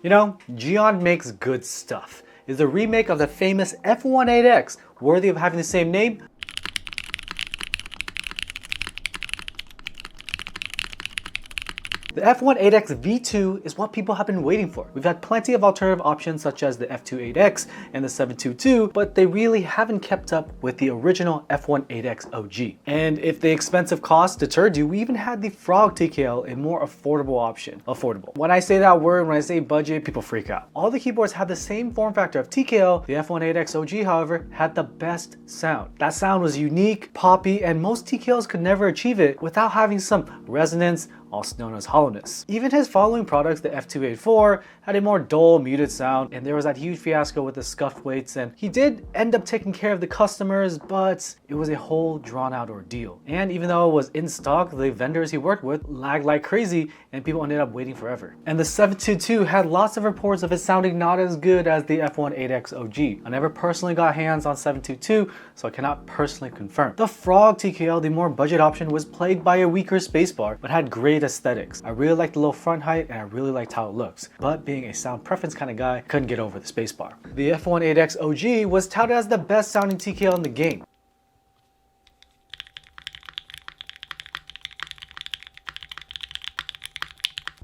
You know, Geon makes good stuff. Is the remake of the famous F1-8X worthy of having the same name? The F1-8X V2 is what people have been waiting for. We've had plenty of alternative options such as the F2-8X and the 722, but they really haven't kept up with the original F1-8X OG. And if the expensive cost deterred you, we even had the Frog TKL, a more affordable option. Affordable. When I say that word, when I say budget, people freak out. All the keyboards had the same form factor of TKL. The F1-8X OG, however, had the best sound. That sound was unique, poppy, and most TKLs could never achieve it without having some resonance, also known as hollowness. Even his following products, the F284, had a more dull, muted sound, and there was that huge fiasco with the scuffed weights, and he did end up taking care of the customers, but it was a whole drawn-out ordeal. And even though it was in stock, the vendors he worked with lagged like crazy, and people ended up waiting forever. And the 722 had lots of reports of it sounding not as good as the F1-8X OG. I never personally got hands on 722, so I cannot personally confirm. The Frog TKL, the more budget option, was plagued by a weaker spacebar, but had great aesthetics. I really liked the low front height, and I really liked how it looks. But being a sound preference kind of guy, couldn't get over the spacebar. The F1-8X OG was touted as the best sounding TKL in the game.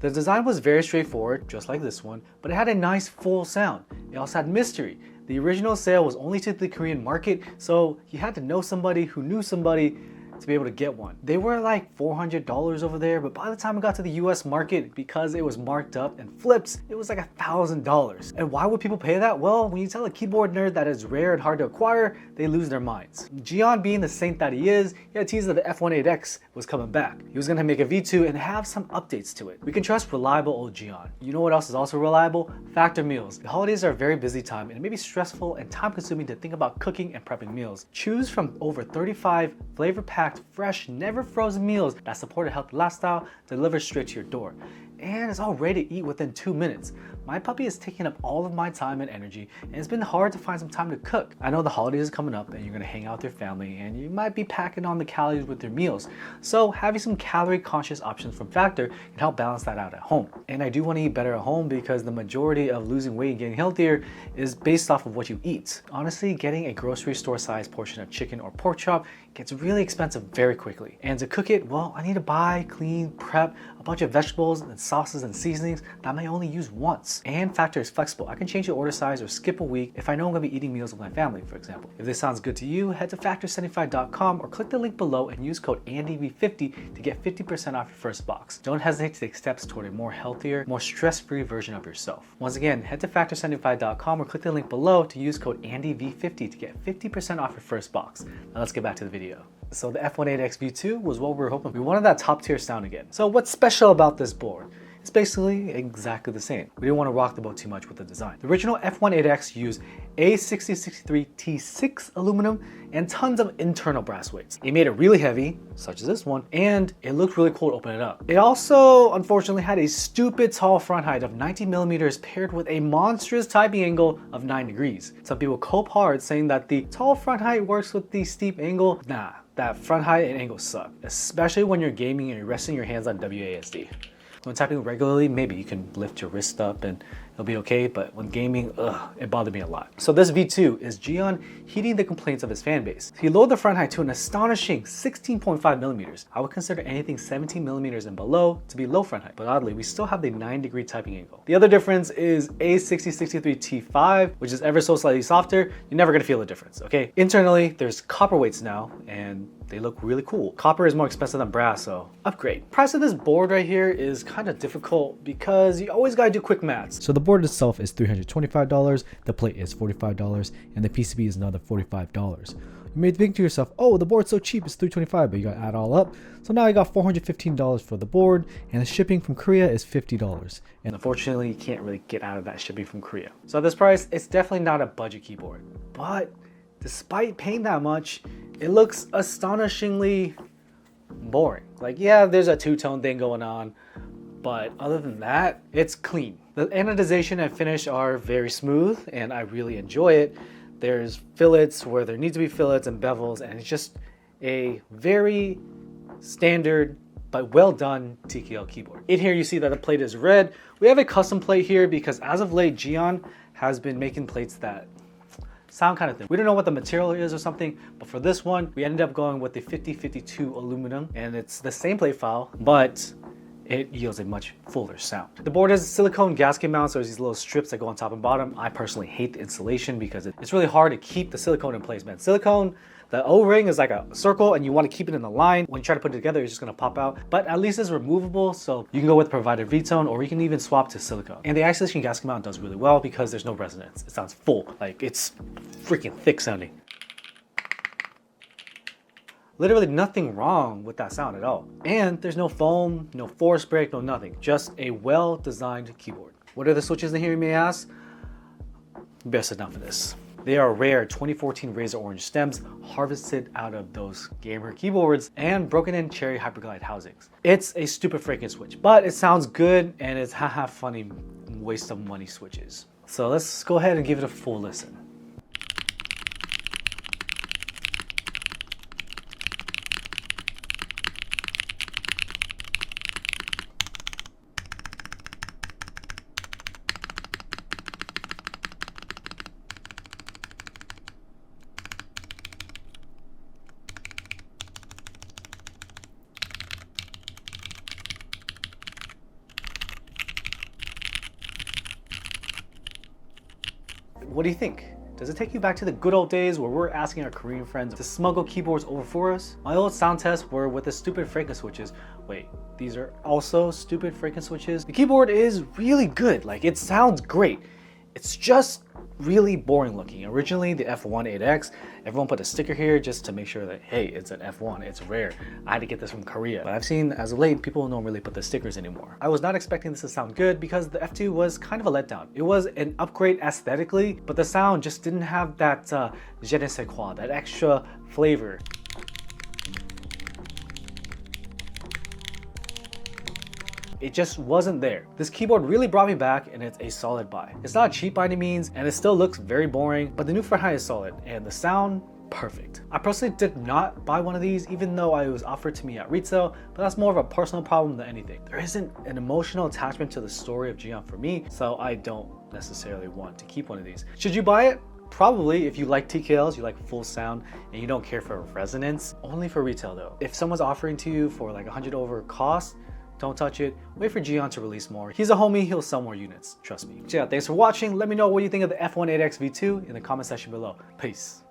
The design was very straightforward, just like this one, but it had a nice full sound. It also had mystery. The original sale was only to the Korean market, so you had to know somebody who knew somebody to be able to get one. They were like $400 over there, but by the time it got to the US market, because it was marked up and flipped, it was like $1,000. And why would people pay that? Well, when you tell a keyboard nerd that is rare and hard to acquire, they lose their minds. Geon, being the saint that he is, he had teased that the F1-8X was coming back. He was gonna make a V2 and have some updates to it. We can trust reliable old Geon. You know what else is also reliable? Factor meals. The holidays are a very busy time, and it may be stressful and time consuming to think about cooking and prepping meals. Choose from over 35 flavor-packed, fresh, never frozen meals that support a healthy lifestyle delivered straight to your door. And it's all ready to eat within 2 minutes. My puppy is taking up all of my time and energy, and it's been hard to find some time to cook. I know the holidays are coming up and you're gonna hang out with your family, and you might be packing on the calories with your meals. So having some calorie conscious options from Factor can help balance that out at home. And I do wanna eat better at home because the majority of losing weight and getting healthier is based off of what you eat. Honestly, getting a grocery store sized portion of chicken or pork chop gets really expensive very quickly. And to cook it, well, I need to buy, clean, prep a bunch of vegetables and sauces and seasonings that I may only use once. And Factor is flexible. I can change the order size or skip a week if I know I'm gonna be eating meals with my family, for example. If this sounds good to you, head to factor75.com or click the link below and use code ANDV50 to get 50% off your first box. Don't hesitate to take steps toward a more healthier, more stress-free version of yourself. Once again, head to factor75.com or click the link below to use code ANDV50 to get 50% off your first box. Now let's get back to the video. So the F1-8X V2 was what we were hoping. We wanted that top tier sound again. So what's special about this board? It's basically exactly the same. We didn't want to rock the boat too much with the design. The original F1-8X used A6063 T6 aluminum and tons of internal brass weights. It made it really heavy, such as this one, and it looked really cool to open it up. It also, unfortunately, had a stupid tall front height of 90 millimeters paired with a monstrous typing angle of 9 degrees. Some people cope hard saying that the tall front height works with the steep angle. Nah, that front height and angle suck, especially when you're gaming and you're resting your hands on WASD. When typing regularly, maybe you can lift your wrist up and it'll be okay, but when gaming, it bothered me a lot. So this V2 is Geon heeding the complaints of his fan base. He lowered the front height to an astonishing 16.5 millimeters. I would consider anything 17 millimeters and below to be low front height, but oddly, we still have the 9-degree typing angle. The other difference is A6063 T5, which is ever so slightly softer. You're never gonna feel the difference, okay? Internally, there's copper weights now, and they look really cool. Copper is more expensive than brass, so upgrade. Price of this board right here is kind of difficult because you always gotta do quick maths. So the board itself is $325, the plate is $45, and the PCB is another $45. You may think to yourself, oh, the board's so cheap, it's $325, but you gotta add all up. So now I got $415 for the board, and the shipping from Korea is $50. And unfortunately, you can't really get out of that shipping from Korea. So at this price, it's definitely not a budget keyboard. But despite paying that much, it looks astonishingly boring. Like, yeah, there's a two-tone thing going on, but other than that, it's clean. The anodization and finish are very smooth, and I really enjoy it. There's fillets where there needs to be fillets and bevels, and it's just a very standard but well done TKL keyboard. In here you see that the plate is red. We have a custom plate here because as of late, Geon has been making plates that sound kind of thin. We don't know what the material is or something, but for this one, we ended up going with the 5052 aluminum, and it's the same plate file, but it yields a much fuller sound. The board has silicone gasket mounts, so there's these little strips that go on top and bottom. I personally hate the installation because it's really hard to keep the silicone in place, man. Silicone, the O-ring is like a circle and you want to keep it in the line. When you try to put it together, it's just gonna pop out. But at least it's removable, so you can go with provided V-tone or you can even swap to silicone. And the isolation gasket mount does really well because there's no resonance. It sounds full, like it's freaking thick sounding. Literally nothing wrong with that sound at all. And there's no foam, no force break, no nothing. Just a well-designed keyboard. What are the switches in here, you may ask? Best sit down for this. They are rare 2014 Razer Orange Stems, harvested out of those gamer keyboards and broken in cherry hyperglide housings. It's a stupid freaking switch, but it sounds good and it's haha funny waste of money switches. So let's go ahead and give it a full listen. What do you think? Does it take you back to the good old days where we're asking our Korean friends to smuggle keyboards over for us? My old sound tests were with the stupid Franken switches. Wait, these are also stupid Franken switches? The keyboard is really good, like it sounds great. It's just really boring looking. Originally the F1-8X, everyone put a sticker here just to make sure that, hey, it's an F1, it's rare. I had to get this from Korea. But I've seen as of late, people don't really put the stickers anymore. I was not expecting this to sound good because the F2 was kind of a letdown. It was an upgrade aesthetically, but the sound just didn't have that je ne sais quoi, that extra flavor. It just wasn't there. This keyboard really brought me back and it's a solid buy. It's not cheap by any means and it still looks very boring, but the new Fahrenheit is solid and the sound, perfect. I personally did not buy one of these even though it was offered to me at retail, but that's more of a personal problem than anything. There isn't an emotional attachment to the story of Geon for me, so I don't necessarily want to keep one of these. Should you buy it? Probably if you like TKLs, you like full sound, and you don't care for resonance. Only for retail though. If someone's offering to you for like 100 over cost, don't touch it. Wait for Geon to release more. He's a homie, he'll sell more units, trust me. So yeah, thanks for watching. Let me know what you think of the F1-8X V2 in the comment section below. Peace.